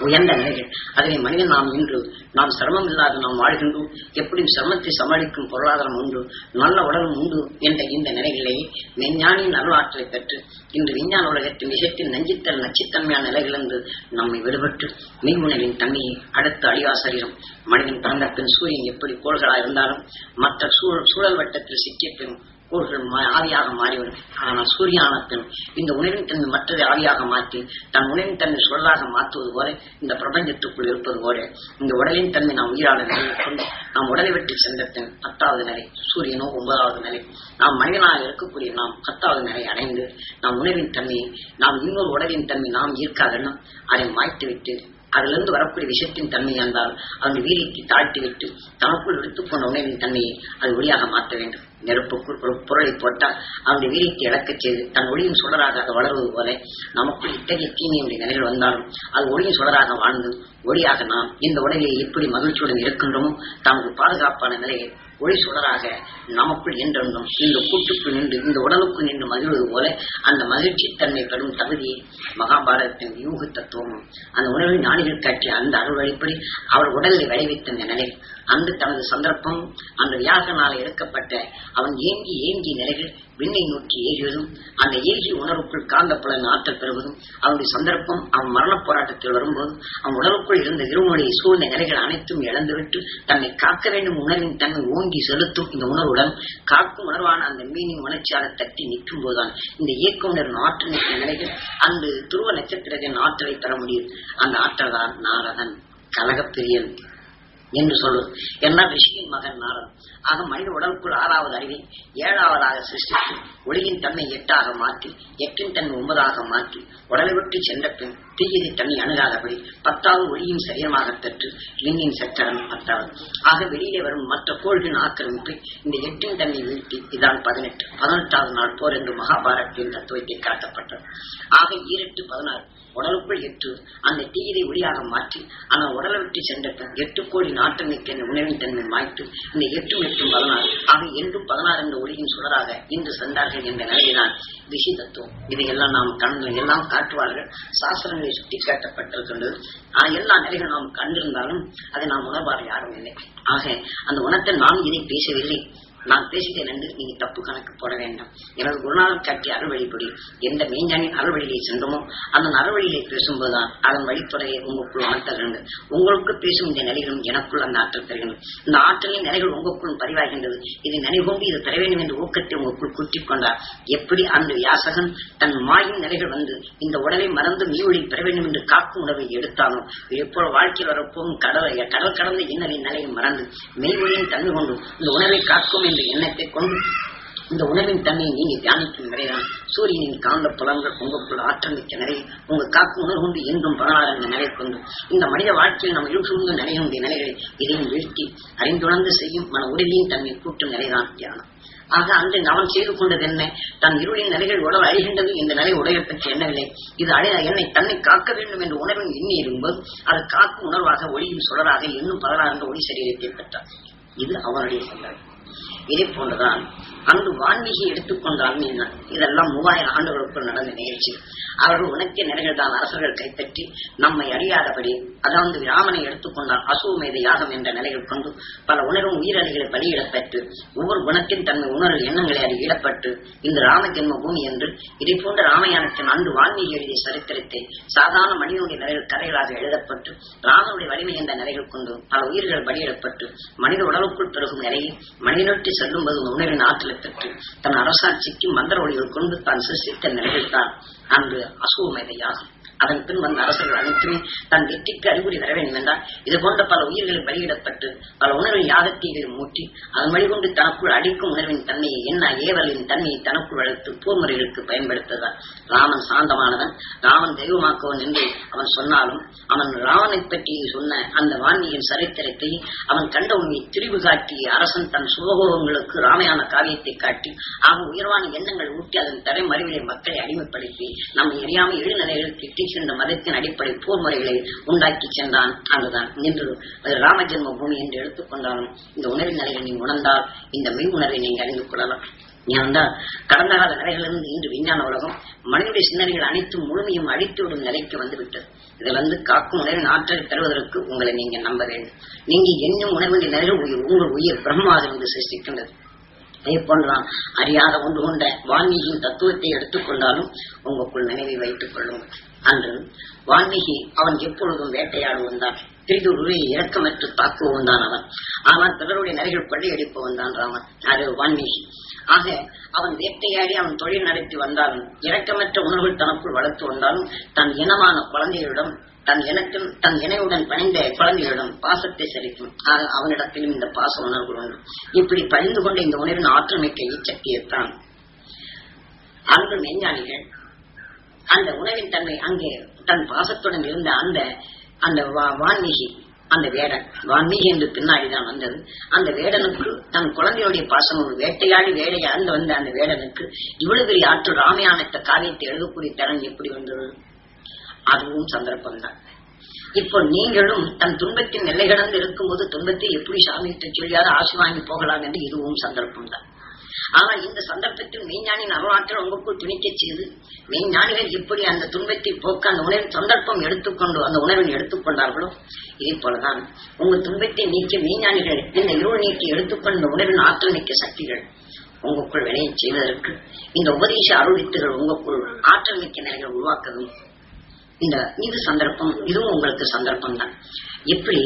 A: உயர்ந்த நிலைகள். அதனை மனிதன் நாம் இன்று நாம் சிரமம் இல்லாத நாம் வாழ்கின்றோம். எப்படியும் சிரமத்தை சமாளிக்கும் பொருளாதாரம் உண்டு, நல்ல உடலும் உண்டு என்ற இந்த நிலைகளிலேயே மெஞ்ஞானியின் அருளாற்றலை பெற்று இன்று விஞ்ஞான உலகத்தின் விஷயத்தில் நஞ்சித்தல் நச்சுத்தன்மையான நிலைகளிலிருந்து நம்மை விடுபட்டு மெய்வுணவின் தன்மையை அடுத்த அழிவா சரீரம் மனிதன் பிறந்த பின் சூரியன் எப்படி கோள்களாக இருந்தாலும் மற்ற சூழல் வட்டத்தில் சிக்கிய பின் கோள்கள் ஆவியாக மாறிவிடும். ஆனால் சூரியான பின் இந்த உணவின் தன்மை மற்றதை ஆவியாக மாற்றி தன் உணவின் தன்மை சுழலாக மாற்றுவது போல இந்த பிரபஞ்சத்துக்குள் இருப்பது போல இந்த உடலின் தன்மை நாம் உயிரான நிலையை கொண்டு நாம் உடலை விட்டு சென்ற பின் 10வது நிலை, சூரியனோ 9வது நிலை, நாம் மனிதனாக இருக்கக்கூடிய நாம் 10வது நிலை அடைந்து நாம் உணவின் தன்மையை நாம் இன்னொரு உடலின் தன்மை நாம் ஈர்க்காதெல்லாம் அதை மாய்த்துவிட்டு அதிலிருந்து வரக்கூடிய விஷயத்தின் தன்மை என்றால் அதன் வீரியத்தை தாழ்த்திவிட்டு தனக்குள் எடுத்துக்கொண்ட உணவின் தன்மையை அது ஒளியாக மாற்ற வேண்டும். நெருப்புக்குள் ஒரு பொருளை போட்டால் அவனுடைய வீரியத்தை இழக்கச் செய்து தன் ஒளியின் சுடராக அது வளர்வது போல நமக்குள் இத்தகைய தீமையுடைய நிலைகள் வந்தாலும் அது ஒளியின் சுடராக வாழ்ந்து ஒளியாக நாம் இந்த உடலிலே எப்படி மகிழ்ச்சியுடன் இருக்கின்றோமோ தமது பாதுகாப்பான நிலையை ஒளி சுடராக நமக்குள் என்றென்றும் இந்த கூட்டுக்குள் நின்று இந்த உடலுக்குள் நின்று மகிழ்வது போல அந்த மகிழ்ச்சி தன்மை பெறும் தகுதியை மகாபாரதத்தின் யூக தத்துவமும் அந்த உணர்வின் ஞானிகள் காட்டிய அந்த அருள் வழிப்படி அவர் உடலில் விளைவித்த இந்த நிலை அந்த தனது சந்தர்ப்பம் அந்த வியாசனால் எடுக்கப்பட்ட அவன் ஏங்கி நிலைகள் விண்ணை நோக்கி ஏகியதும் அந்த ஏகிய உணர்வுக்குள் காந்த புலன் ஆற்றல் பெறுவதும் அவனுடைய சந்தர்ப்பம் அவன் மரண போராட்டத்தில் வரும்போது அவன் உடலுக்குள் இருந்த இருமுடைய சூழ்ந்த நிலைகள் அனைத்தும் இழந்துவிட்டு தன்னை காக்க வேண்டும் உணர்வின் தன்மை ஓங்கி செலுத்தும் இந்த உணர்வுடன் காக்கும் உணர்வான அந்த மீனின் உணர்ச்சியாக தட்டி நிற்கும் போதுதான் இந்த இயக்க உணர்வின் ஆற்றல் நிற்கிற நிலைகள் அந்த துருவ நட்சத்திரத்தின் ஆற்றலை தர முடியும். அந்த ஆற்றல் தான் நாரதன் கலகப்பிரியன் என்று சொல்லும். என்ன ரிஷியின் மகன் நாரதன். ஆக மனித உடலுக்குள் 6வது அறிவை 7வதாக சிருஷ்டித்து ஒளியின் தன்மை 8ஆக மாற்றி 8இன் தன்மை 9ஆக மாற்றி உடலை விட்டு சென்ற பின் தீயதை தன்னை அணுகாதபடி 10வது ஒளியின் சரீரமாக பெற்று லிங்கின் சக்கரம் 10வது. ஆக வெளியிலே வரும் மற்ற கோள்களின் ஆக்கிரமிப்பை இந்த 8இன் தன்மை வீழ்த்தி இதான் 18வது நாள் போர் என்று மகாபாரத்தின் தத்துவத்தை காட்டப்பட்டது. ஆக 8 16 உடலுக்குள் 8 அந்த தீயதை ஒளியாக மாற்றி ஆனால் உடலை விட்டு சென்ற பின் 8 கோடி நாட்டம் மிக்க உணவின் தன்மை மாய்த்து இந்த 8 8 16 ஆக 8 16 என்ற ஒளியின் சுடராக இன்று சென்றார்கள் என்ற நிலையில்தான் ரிஷி தத்துவம். இதையெல்லாம் நாம் கண்கள் எல்லாம் காட்டுவார்கள். சாஸ்திரங்களை சுட்டி காட்டப்பட்டிருக்கின்றது. எல்லா நிலைகள் நாம் கண்டிருந்தாலும் அதை நாம் உணர்வார் யாரும் இல்லை. ஆக அந்த உணர்த்தை நாம் இதை பேசவில்லை, நான் பேசிட்டேன் என்று நீங்க தப்பு கணக்கு போட வேண்டாம். எனது குருநாதர் காட்டிய அறுவழிப்படி எந்த மெய்ஞானின் அறுவழியிலே சென்றோமோ அந்த அறுவழியிலே பேசும்போதுதான் அதன் வழித்துறையை உங்களுக்குள் உணர்த்தல்கின்றது. உங்களுக்கு பேசும் இந்த நிலைகளும் எனக்குள் அந்த ஆற்றல் தருகின்றது. இந்த ஆற்றலின் நிலைகள் உங்களுக்குள் பதிவாகின்றது. இதை நினைவுகொண்டு இது தர வேண்டும் என்ற ஊக்கத்தை உங்களுக்குள் கூட்டிக் கொண்டார். எப்படி அந்த வியாசகன் தன் மாயின் நிலைகள் வந்து இந்த உடலை மறந்து மீவொழி பெற வேண்டும் என்று காக்கும் உணவை எடுத்தாலும் எப்போது வாழ்க்கையில் வரப்போகும் கடல் கடந்த இன்னலின் நிலையை மறந்து மெய்வொழியின் தன்மை கொண்டு இந்த உணவை காக்கும் என்ற எண்ணத்தை கொண்டு இந்த உணவின் தன்மையை நீங்க தியானிக்கும் நிலைதான் சூரியனின் காந்த புலன்கள் உங்களுக்குள் ஆற்றல் மிக்க நிலை உங்க காக்கும் உணர்வு கொண்டு என்றும் 16 என்ற நிலை கொண்டு இந்த மனித வாழ்க்கையில் நம்ம இழுசூழ்ந்த நிலையுடைய நிலைகளை இதையும் வீழ்த்தி அறிந்துணர்ந்து செய்யும் மன உடலின் தன்மை கூட்டும் நிலைதான் தியானம். ஆக அன்று அவன் செய்து கொண்டது என்ன? தன் இருளின் நிலைகள் உடல் அழிகின்றது இந்த நிலை உடைய பற்றி எண்ணவில்லை. இது என்னை தன்னை காக்க வேண்டும் என்று உணர்வின் எண்ணி இருக்கும்போது அது காக்கும் உணர்வாக ஒளியும் சுடராக இன்னும் 16 ஒளி சரீரத்தை பெற்றார். இது அவனுடைய சந்தர்ப்பம். இதே போன்றுதான் அங்கு வான்மீகி எடுத்துக்கொண்டாலும் என்ன இதெல்லாம் 3000 ஆண்டுகளுக்குள் நடந்த நிகழ்ச்சி. அவர்கள் உணர்த்திய நிலைகள் தான் அரசர்கள் கைப்பற்றி நம்மை அறியாதபடி அதாவது ராமனை எடுத்துக்கொண்டால் அசுவமேத யாகம் என்ற நிலைகள் கொண்டு பல உணர்வும் உயிரணிகளை பலியிடப்பட்டு ஒவ்வொரு குணத்தின் தன்மை உணர்வு எண்ணங்களை அறியிடப்பட்டு இந்த ராம ஜென்ம பூமி என்று இதை போன்ற ராமாயணத்தின் அன்று வான்மீகி எழுதிய சரித்திரத்தை சாதாரண மனிதனுடைய நிலைகள் கதைகளாக எழுதப்பட்டு ராமனுடைய வலிமை என்ற நிலைகள் கொண்டு பல உயிர்கள் பலியிடப்பட்டு மனித உடலுக்குள் பெருகும் நிலையில் மனிதனொட்டி செல்லும் போது உணர்வின் ஆற்றலை பெற்று தன் அரசாட்சிக்கு மந்திர ஒளிகள் கொண்டு தான் சிருஷ்டித்த நிலைகள் தான் அன்று அசுவமேத யாகம். அதன் பின் வந்த அரசர்கள் அனைத்துமே தன் வெற்றிக்கு அறிகுறி வர வேண்டும் என்றால் இது போன்ற பல உயிர்களை பலியிடப்பட்டு பல உணர்வின் யாகத்தீகளை மூட்டி அதன் வழிகொண்டு தனக்குள் அடிக்கும் உணர்வின் தன்மையை என்ன ஏவலின் தன்மையை தனக்குள் வளர்த்து போர் முறைகளுக்கு பயன்படுத்துகிறார். ராமன் சாந்தமானவன், ராமன் தெய்வமாக்குவன் என்று அவன் சொன்னாலும் அவன் ராவனை பற்றி சொன்ன அந்த வான்மீகின் சரித்திரத்தை அவன் கண்ட உண்மையை திரிவு காட்டி அரசன் தன் சுபோகங்களுக்கு ராமையான காவியத்தை காட்டி அவன் உயர்வான எண்ணங்கள் ஊட்டி அதன் தலைமறைவிலே மக்களை அடிமைப்படுத்தி நம்ம எரியாமல் எழுநிலைகளுக்கு இட்டு சென்ற மதத்தின் அடிப்படை போர் முறைகளை உண்டாக்கி சென்றான். அங்குதான் நின்று ராம ஜென்ம பூமி என்று எடுத்துக்கொண்டாலும் இந்த உணர்வின் நிலையை நீங்க உணர்ந்தால் இந்த மெய் உணர்வை நீங்க அறிந்து கொள்ளலாம். ஏனென்றால் கடந்த கால நிலைகளிலிருந்து இன்று விஞ்ஞான உலகம் மனிதனுடைய சிந்தனைகள் அனைத்தும் முழுமையும் அழித்துவிடும் நிலைக்கு வந்துவிட்டது. இதிலிருந்து காக்கும் உணர்வின் ஆற்றலை தருவதற்கு உங்களை நீங்க நம்ப வேண்டும். நீங்க என்னும் உணர்வின் நிலையில் உங்கள் உயிர் பிரம்மாவிலிருந்து சிருஷ்டிக்கின்றது. அதே போன்றான் அறியாத ஒன்று கொண்ட வான்மீகியின் தத்துவத்தை எடுத்துக்கொண்டாலும் உங்களுக்குள் நினைவை வைத்துக் கொள்ளுங்கள். அன்று வான்மீகி அவன் எப்பொழுதும் வேட்டையாடுவன் தான், திரிதுருவை இறக்கமற்று தாக்குவன் தான் அவன். ஆனால் பிறருடைய நிலைகள் பள்ளியடிப்பவன் தான் ராமன், அது வான்மீகி. ஆக அவன் வேட்டையாடி அவன் தொழில் நடத்தி வந்தாலும் இரக்கமற்ற உணர்வுகள் தனக்குள் வளர்த்து வந்தாலும் தன் இனமான குழந்தைகளிடம் தன் இணையுடன் பணிந்த குழந்தைகளிடம் பாசத்தை செலுத்தும். அவனிடத்திலும் இந்த பாச உணர்வு உண்டு. இப்படி பணிந்து கொண்ட இந்த உணர்வின் ஆற்றல் மிக்க இச்சக்தியைத்தான் அன்று மெஞ்ஞானிகள் அந்த உணவின் தன்மை அங்கே தன் பாசத்துடன் இருந்த அந்த வான்மீகி அந்த வேடன் வான்மீகி என்று பின்னாடிதான் வந்தது. அந்த வேடனுக்கு தன் குழந்தையுடைய பாசம் வேட்டையாடி வேடையாண்டு வந்த அந்த வேடனுக்கு இவ்வளவு பெரிய ஆற்றல் ராமாயணத்த காவியத்தை எழுதக்கூடிய திறன் எப்படி வந்தது? அதுவும் சந்தர்ப்பம் தான். இப்போ நீங்களும் தன் துன்பத்தின் எல்லை கடந்து இருக்கும்போது துன்பத்தை எப்படி சாமியிட்டு சொல்லியாத ஆசை வாங்கி போகலாம் என்று இதுவும் சந்தர்ப்பம் தான். ஆனால் இந்த சந்தர்ப்பத்தில் மெய்ஞானின் அருளாற்றல் உங்களுக்குள் துணிக்க செய்து மெய்ஞானிகள் எப்படி அந்த துன்பத்தை போக்க அந்த உணர்வின் சந்தர்ப்பம் எடுத்துக்கொண்டு அந்த உணர்வின் எடுத்துக்கொண்டார்களோ இதே போலதான் உங்க துன்பத்தை நீக்க மெய்ஞானிகள் இந்த இருள் நீக்கி எடுத்துக்கொண்ட உணர்வின் ஆற்றல் மிக்க சக்திகள் உங்களுக்குள் வினையை செய்வதற்கு இந்த உபதேச அருளித்துகள் உங்களுக்குள் ஆற்றல் மிக்க நிலைகள் உருவாக்கவும் இது சந்தர்ப்பம். இதுவும் உங்களுக்கு சந்தர்ப்பம் தான். எப்படி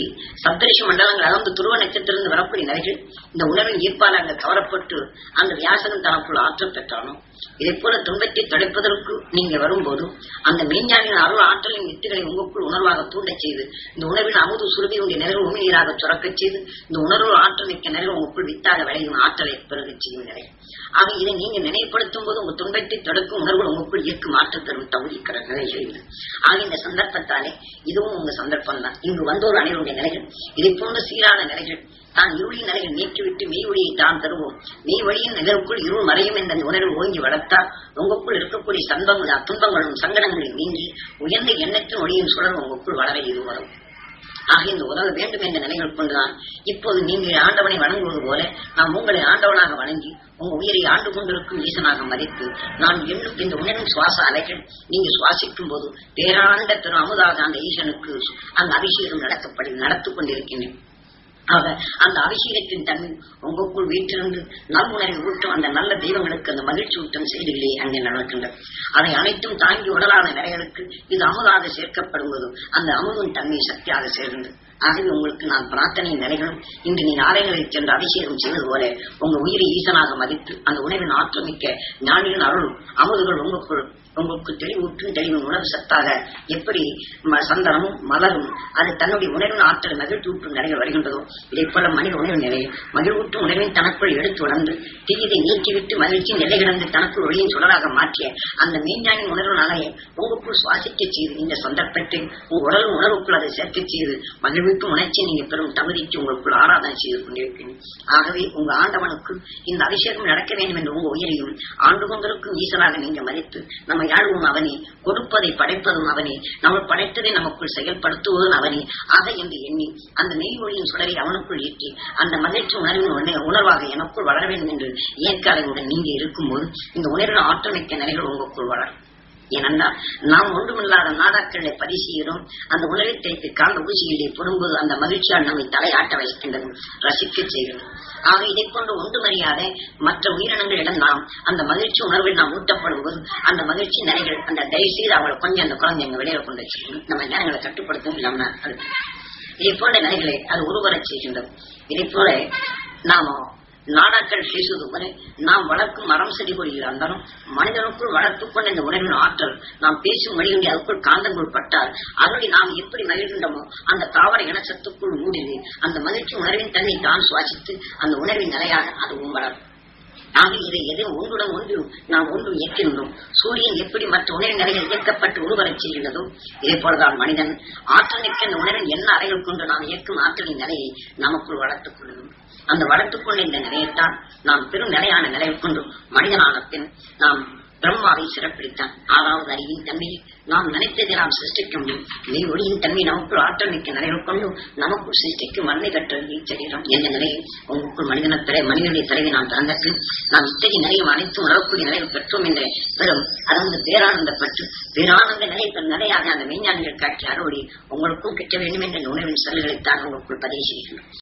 A: சப்தரிஷி மண்டலங்கள் அதாவது துருவ நட்சத்திலிருந்து வரக்கூடிய நிலைகள் இந்த உணர்வின் ஈர்ப்பால் அங்கு கவரப்பட்டு அந்த வியாசனம் தனக்குள் ஆற்றல் பெற்றாலும் இதை போல துன்பத்தை தடுப்பதற்கு நீங்க வரும்போது அந்த மெய்ஞானின் அருள் ஆற்றலின் வித்துகளை உங்களுக்குள் உணர்வாக தூண்டச் செய்து இந்த உணர்வின் அமுது சுருதி உடைய நிலைகள் உமிழ்நீராக சுரக்கச் செய்து இந்த உணர்வு ஆற்றல் மிக்க நிலைகள் உங்களுக்குள் வித்தாக விளையும் ஆற்றலை பெருகச் செய்யும் நிலை. ஆக இதை நீங்க நினைப்படுத்தும் போது உங்க துன்பத்தை தடுக்கும் உணர்வு உங்களுக்குள் இயக்கு மாற்ற தரும் தகுதி நிலைகள். ஆக இந்த சந்தர்ப்பத்தாலே இதுவும் உங்க சந்தர்ப்பம் தான். இங்கு வந்தோர் அனைவருடைய நிலைகள் இதை போன்ற சீரான நிலைகள் தான் இருளின் நிலைகள் நீக்கிவிட்டு மெய் ஒளியை தான் தருவோம். மெய் வழியின் நிகழ்வுக்குள் இருள் மறையும் என்ற உணர்வு ஓங்கி வளர்த்தால் உங்களுக்குள் இருக்கக்கூடிய துன்பங்களும் சங்கடங்களில் நீங்கி உயர்ந்த எண்ணத்தின் ஒளியின் சுழல் உங்களுக்குள் வளர இது வரும். ஆக இந்த உதவ வேண்டும் என்ற நிலைகள் கொண்டுதான் இப்போது நீங்கள் ஆண்டவனை வணங்குவது போல நாம் உங்களை ஆண்டவனாக வணங்கி உங்க உயிரை ஆண்டு கொண்டிருக்கும் ஈசனாக மதித்து நான் எண்ணும் இந்த உணர்வின் சுவாச அலைகள் நீங்க சுவாசிக்கும் போது பேராண்ட திரு அமுதாக அந்த ஈசனுக்கு அந்த அபிஷேகம் நடத்து கொண்டிருக்கின்றேன். ஆக அந்த அபிஷேகத்தின் தன்மை உங்களுக்குள் வீட்டிலிருந்து நல்முணரை ஊட்டும் அந்த நல்ல தெய்வங்களுக்கு அந்த மகிழ்ச்சி ஊட்டும் செய்திகளே அங்கே நடக்கின்றன. அதை அனைத்தும் தாங்கி உடலான நிலைகளுக்கு இது அமுதாக சேர்க்கப்படும்போது அந்த அமுதின் தன்மை சக்தியாக சேர்கின்றது. ஆகவே உங்களுக்கு நான் பிரார்த்தனை நிலைகளும் இன்று நீ ஆலயங்களில் சென்று அபிஷேகம் செய்வது போல உங்க உயிரை ஈசனாக மதித்து அந்த உணவின் ஆற்றமிக்க ஞானியின் அருள் அமுதுகள் உங்களுக்கு தெளிவூற்றும் தெளிவின் உணர்வு சத்தாக எப்படி சந்தனமும் மலரும் அது தன்னுடைய உணர்வின் ஆற்றல் மகிழ்ச்சியூற்றும் நிலைகள் வருகின்றதோ இதை போல மனித உணர்வு நிலையை மகிழ்வூற்றும் உணர்வின் தனக்குள் எடுத்து உணர்ந்து தீயதை நீக்கிவிட்டு மகிழ்ச்சியின் எல்லை கிடந்து தனக்குள் ஒளியின் சுடராக மாற்றிய அந்த மெய்ஞானின் உணர்வு நிலையை உங்களுக்குள் சுவாசிக்க செய்து இந்த சந்தர்ப்பத்தை உங்கள் உடல் உணர்வுக்குள் அதை சேர்க்க செய்து மகிழ்விக்கும் உணர்ச்சி நீங்க பெரும் தகுதிக்கு உங்களுக்குள் ஆராதனை செய்து கொண்டிருக்கிறேன். ஆகவே உங்க ஆண்டவனுக்கு இந்த அபிஷேகம் நடக்க வேண்டும் என்று உங்க உயிரையும் ஆண்டு கொண்டிருக்கும் ஈசனாக நீங்க மதித்து நம்ம யாழும் அவனே, கொடுப்பதை படைப்பதும் அவனே, நம்ம படைத்ததை நமக்குள் செயல்படுத்துவதும் அவனே. ஆக என்று எண்ணி அந்த நெய்மொழியின் சுடரை அவனுக்குள் ஈட்டி அந்த மகிழ்ச்சி உணர்வின் உணர்வாக எனக்குள் வளர வேண்டும் என்று இயற்கையுடன் நீங்க இருக்கும்போது இந்த உணர்வின் ஆற்றமிக்க நிலைகள் உங்களுக்குள் வளரும். ஏனென்றால் நாம் ஒன்றுமில்லாத நாடாக்களை பரிசீலும் அந்த உணவை தைத்து காந்த ஊசிகளை போடும்போது அந்த மகிழ்ச்சியால் நம்மை தலையாட்ட வைக்கின்றது, ரசிக்க செய்கிறது. ஆக இதை கொண்டு ஒன்றுமறியாத மற்ற உயிரினங்களிடம் நாம் அந்த மகிழ்ச்சி உணர்வில் நாம் ஊட்டப்படும் போது அந்த மகிழ்ச்சி நிலைகள் அந்த தயவுசெய்து அவங்களை கொஞ்சம் அந்த குழந்தை எங்க வெளியில கொண்டு வச்சுக்கணும். நம்ம ஞானங்களை கட்டுப்படுத்தும் இல்லாம அது இதை போன்ற நிலைகளை அது உருவரச் செய்கின்றது. இதை போல நாம நாடாக்கள் பேசுவது போல நாம் வளர்க்கும் மரம் செடி கொடிகள் இருந்தாலும் மனிதனுக்குள் வளர்த்துக் கொண்ட இந்த உணர்வின் ஆற்றல் நாம் பேசும் மொழிகளை அதுக்குள் காந்தங்கள் பட்டால் அதனை நாம் எப்படி மகிழ்கின்றோமோ அந்த தாவர இனச்சத்துக்குள் ஊடுருவி அந்த மகிழ்ச்சி உணர்வின் தன்னை தான் சுவாசித்து அந்த உணர்வின் நிலையாக அதுவும் வளரும். நாங்கள் இதை எது ஒன்றுடன் ஒன்று நாம் ஒன்று இயக்கின்றோம். சூரியன் எப்படி மற்ற உணர்வின் நிலையில் இயக்கப்பட்டு உருவரச் செய்கின்றதோ இதே போலதான் மனிதன் ஆற்றல் மிக்க இந்த உணர்வின் என்ன அறைகள் கொண்டு நாம் இயக்கும் ஆற்றலின் நிலையை நமக்குள் வளர்த்துக் கொள்ளும். அந்த வளர்த்துக் கொண்ட இந்த நிலையைத்தான் நாம் பெரும் நிலையான நிலையை கொண்டு மனிதனான பின் நாம் பிரம்மாவை சிறப்பிடித்தான். ஆறாவது அறிவின் தன்மையை நாம் நினைத்ததை நாம் சிருஷ்டிக்க முடியும். நீ ஒளியின் தன்மை நமக்குள் ஆற்றல் மிக்க நிலையில் கொண்டு நமக்குள் சிருஷ்டிக்கும் வன்மை கற்றது சரீரம் என்ற நிலையை உங்களுக்குள் மனிதனுடைய தலைவை நாம் திறந்தற்கு நாம் இத்தகைய நிலையும் அனைத்தும் உணரக்கூடிய நிலையில் பெற்றோம் என்ற பெரும் அதாவது பேரானந்த பற்று பேரானந்த நிலை நிலையாக அந்த மெய்ஞானிகள் காட்சி அறுவடை உங்களுக்கும் கிட்ட வேண்டும் என்ற உணர்வின் செயல்களைத்தான் உங்களுக்குள் பதிவு செய்கின்றோம்.